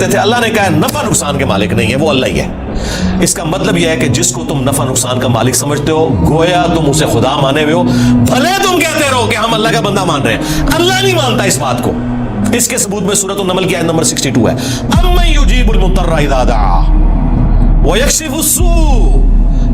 کہتے تھے اللہ نے کہا نفع نقصان کے مالک نہیں ہے، وہ اللہ ہی ہے۔ اس کا مطلب یہ ہے کہ جس کو تم نفع نقصان کا مالک سمجھتے ہو گویا تم اسے خدا مانے ہوئے ہو، بھلے تم کہتے رہو کہ ہم اللہ کا بندہ مان رہے ہیں، اللہ نہیں مانتا اس بات کو۔ اس کے ثبوت میں سورۃ النمل کی آیت نمبر 62 ہے، امن یجیب المضطر اذا دعا ویکشف السوء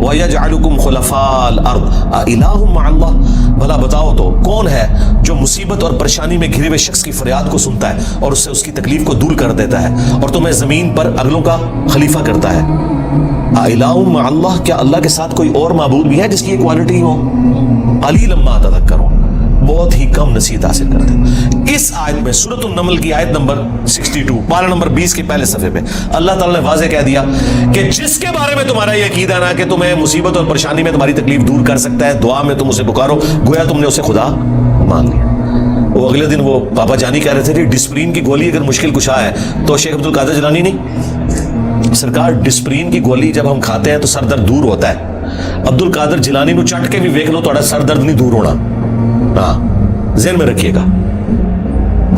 وَيَجْعَلُكُمْ خُلَفَاءَ الْأَرْضِ أَإِلَٰهٌ مَّعَ اللَّهِ، بھلا بتاؤ تو کون ہے جو مصیبت اور پریشانی میں گھرے ہوئے شخص کی فریاد کو سنتا ہے اور اس سے اس کی تکلیف کو دور کر دیتا ہے اور تمہیں زمین پر اگلوں کا خلیفہ کرتا ہے۔ أَإِلَٰهٌ مَّعَ اللَّهِ، کیا اللہ کے ساتھ کوئی اور معبود بھی ہے جس کی یہ کوالٹی ہو؟ قَلِيلًا مَّا تَذَكَّرُونَ، بہت ہی کم نصیحت حاصل کرتے ہیں۔ اس آیت میں سورۃ النمل کی آیت نمبر 62 پارہ نمبر 20 کے پہلے صفحے پہ اللہ تعالیٰ نے واضح کہہ دیا کہ جس کے بارے میں تمہارا یہ عقیدہ نا کہ تمہیں مصیبت اور پریشانی میں تمہاری تکلیف دور کر سکتا ہے، دعا میں تم اسے پکارو گویا تم نے اسے خدا مان لیا۔ وہ اگلے دن وہ پاپا جانی کہہ رہے تھے کہ ڈسپرین کی گولی اگر مشکل کشا ہے تو شیخ عبد القادر جیلانی نہیں، سرکار ڈسپرین کی گولی جب ہم کھاتے ہیں تو سر درد دور ہوتا ہے، عبد القادر جیلانی نو چٹ کے بھی ویکھ لو تھوڑا سر درد نہیں دور ہونا۔ ہاں ذہن میں رکھیے گا۔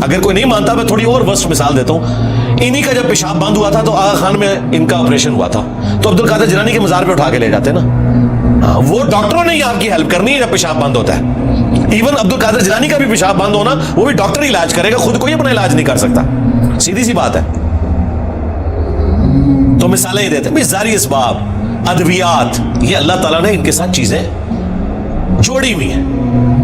اگر کوئی نہیں مانتا میں تھوڑی اور وسط مثال دیتا ہوں، انہی کا جب پیشاب بند ہوا تھا تو آغا خان میں ان کا آپریشن ہوا تھا تو عبد القادر جیلانی کے مزار پہ اٹھا کے لے جاتے نا، وہ ڈاکٹروں نے ہی آپ کی ہیلپ کرنی ہے جب پیشاب بند ہوتا ہے۔ ایون عبد القادر جیلانی کا بھی پیشاب بند ہونا وہ بھی ڈاکٹر ہی علاج کرے گا، خود کوئی اپنا علاج نہیں کر سکتا، سیدھی سی بات ہے۔ تو مثالیں ہی دیتے ہیں، ظاہری اسباب، ادویات، یہ اللہ تعالیٰ نے ان کے ساتھ چیزیں جوڑی ہوئی ہیں۔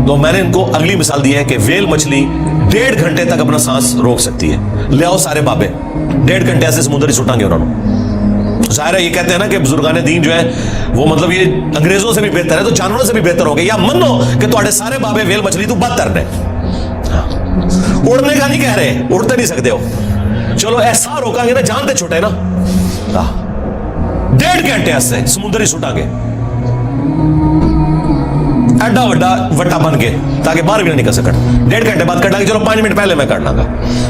تو میں نے ان کو اگلی مثال دی ہے کہ ویل مچھلی 1.5 گھنٹے تک اپنا سانس روک سکتی ہے، لے آؤ سارے بابے 1.5 گھنٹے ایسے سمندر ہی سٹیں گے انہوں نے۔ ظاہر ہے یہ کہتے ہیں نا کہ بزرگان دین جو ہے وہ مطلب یہ انگریزوں سے بھی بہتر ہے تو جانوروں سے بھی بہتر ہو گئے، یا منو کہ تھوڑے سارے بابے ویل مچھلی تو بدتر نے، اڑنے کا نہیں کہہ رہے، اڑتے نہیں سکتے ہو، چلو ایسا روکا گے نا جان تے چھوٹے نا، 1.5 گھنٹے ایسے سمندر ہی سٹیں گے ایڈا وڈا وٹا بن کے تاکہ باہر بھی نہ نکل سکٹ، 1.5 گھنٹے بعد کٹ لیں گے، چلو 5 منٹ پہلے میں کر لاں گا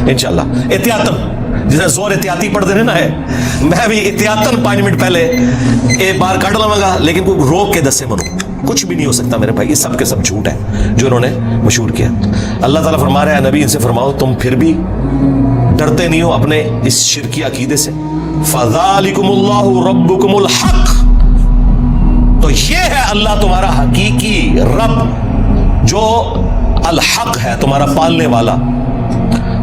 انشاءاللہ احتیاطاً، جسے زور احتیاطی پڑھ دینے نا ہے، میں بھی احتیاطاً 5 منٹ پہلے ایک بار کٹ لوں گا، لیکن کوئی روک کے دسے منو کچھ بھی نہیں ہو سکتا میرے بھائی، یہ سب کے سب جھوٹ ہے جو انہوں نے مشہور کیا۔ اللہ تعالیٰ فرما رہا ہے نبی ان سے فرماؤ تم پھر بھی ڈرتے نہیں ہو اپنے اس شرکی عقیدے سے، فَذَلِكُمُ اللَّهُ رَبُّكُمُ الْحَقُّ، تو یہ ہے اللہ تمہارا حقیقی رب جو الحق ہے تمہارا پالنے والا۔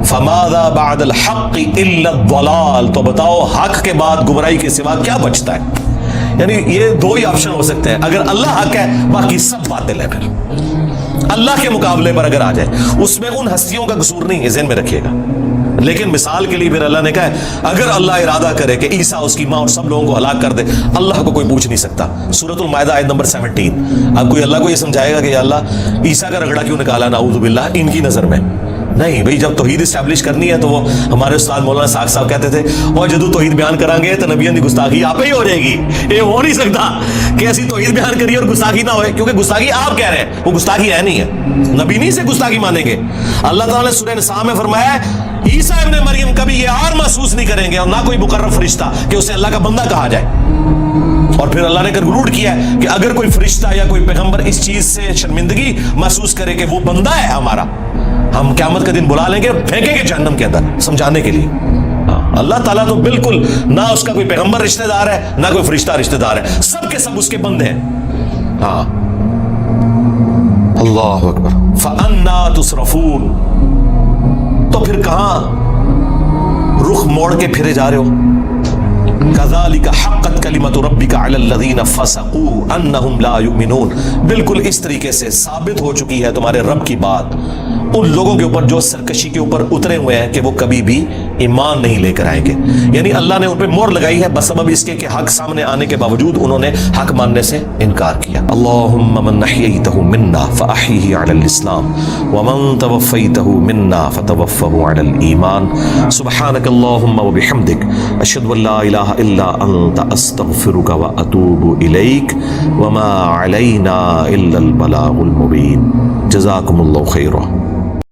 فَمَاذَا بَعْدَ الْحَقِّ إِلَّا الضَّلَالُ، تو بتاؤ حق کے بعد گمراہی کے سوا کیا بچتا ہے؟ یعنی یہ 2 ہی آپشن ہو سکتے ہیں، اگر اللہ حق ہے باقی سب باطل ہے، پھر اللہ کے مقابلے پر اگر آ جائے اس میں ان ہستیوں کا قصور نہیں ہے، ذہن میں رکھیے گا۔ لیکن مثال کے لیے پھر اللہ نے کہا ہے اگر اللہ ارادہ کرے کہ عیسیٰ اس کی ماں اور سب لوگوں کو ہلاک کر دے، اللہ کو کوئی پوچھ نہیں سکتا۔ سورۃ المائدہ آیت نمبر 17، اب کوئی اللہ کو یہ سمجھائے گا کہ یا اللہ عیسیٰ کا رگڑا کیوں نکالا نعوذ باللہ ان کی نظر میں؟ نہیں بھائی، جب توحید اسٹیبلش کرنی ہے تو وہ ہمارے استاد مولانا ساق صاحب کہتے تھے اور جدو توحید بیان کریں گے تو نبیوں کی گستاخی آپ ہی ہو جائے گی، یہ ہو نہیں سکتا کہ ایسی توحید بیان کریے اور گستاخی نہ ہوئے، کیونکہ گستاخی آپ کہہ رہے ہیں، وہ گستاخی ہے نہیں ہے، نبی نہیں سے گستاخی مانیں گے۔ اللہ تعالیٰ نے سورہ نساء میں فرمایا ہے عیسیٰ ابن مریم کبھی یہ اور محسوس نہیں کریں گے اور نہ کوئی مقرب فرشتہ کہ اسے اللہ کا بندہ کہا جائے۔ اور پھر اللہ نے کنکلوڈ کیا ہے کہ اگر کوئی فرشتہ یا کوئی پیغمبر اس چیز سے شرمندگی محسوس کرے کہ وہ بندہ ہے ہمارا، ہم قیامت کے دن بلا لیں گے، پھینکیں گے جہنم کے اندر سمجھانے کے لیے۔ اللہ تعالیٰ تو بالکل نہ اس کا کوئی پیغمبر رشتہ دار ہے نہ کوئی فرشتہ رشتہ دار ہے، سب کے سب اس کے بندے ہیں۔ ہاں اللہ اکبر۔ فَأَنَّا تُصْرَفُونَ، تو پھر کہاں رخ موڑ کے پھرے جا رہے ہو؟ كَذَلِكَ حَقَّتْ كَلِمَةُ رَبِّكَ عَلَى الَّذِينَ فَسَقُوا أَنَّهُمْ لَا يُؤْمِنُونَ، بالکل اس طریقے سے ثابت ہو چکی ہے تمہارے رب کی بات ان لوگوں کے اوپر جو سرکشی کے اوپر اترے ہوئے ہیں کہ وہ کبھی بھی ایمان نہیں لے کر آئیں گے، یعنی اللہ نے ان پہ مہر لگائی ہے بسبب اس کے کہ حق سامنے آنے کے باوجود انہوں نے حق ماننے سے انکار کیا۔ اللہم من احییتہ منا فاحیہ علی الاسلام ومن توفیتہ منا فتوفہ علی الایمان، سبحانک اللہم وبحمدک اشہد ان لا الہ الا انت استغفرک واتوب الیک وما علینا الا البلاغ المبین۔ جزاکم اللہ خیرہ۔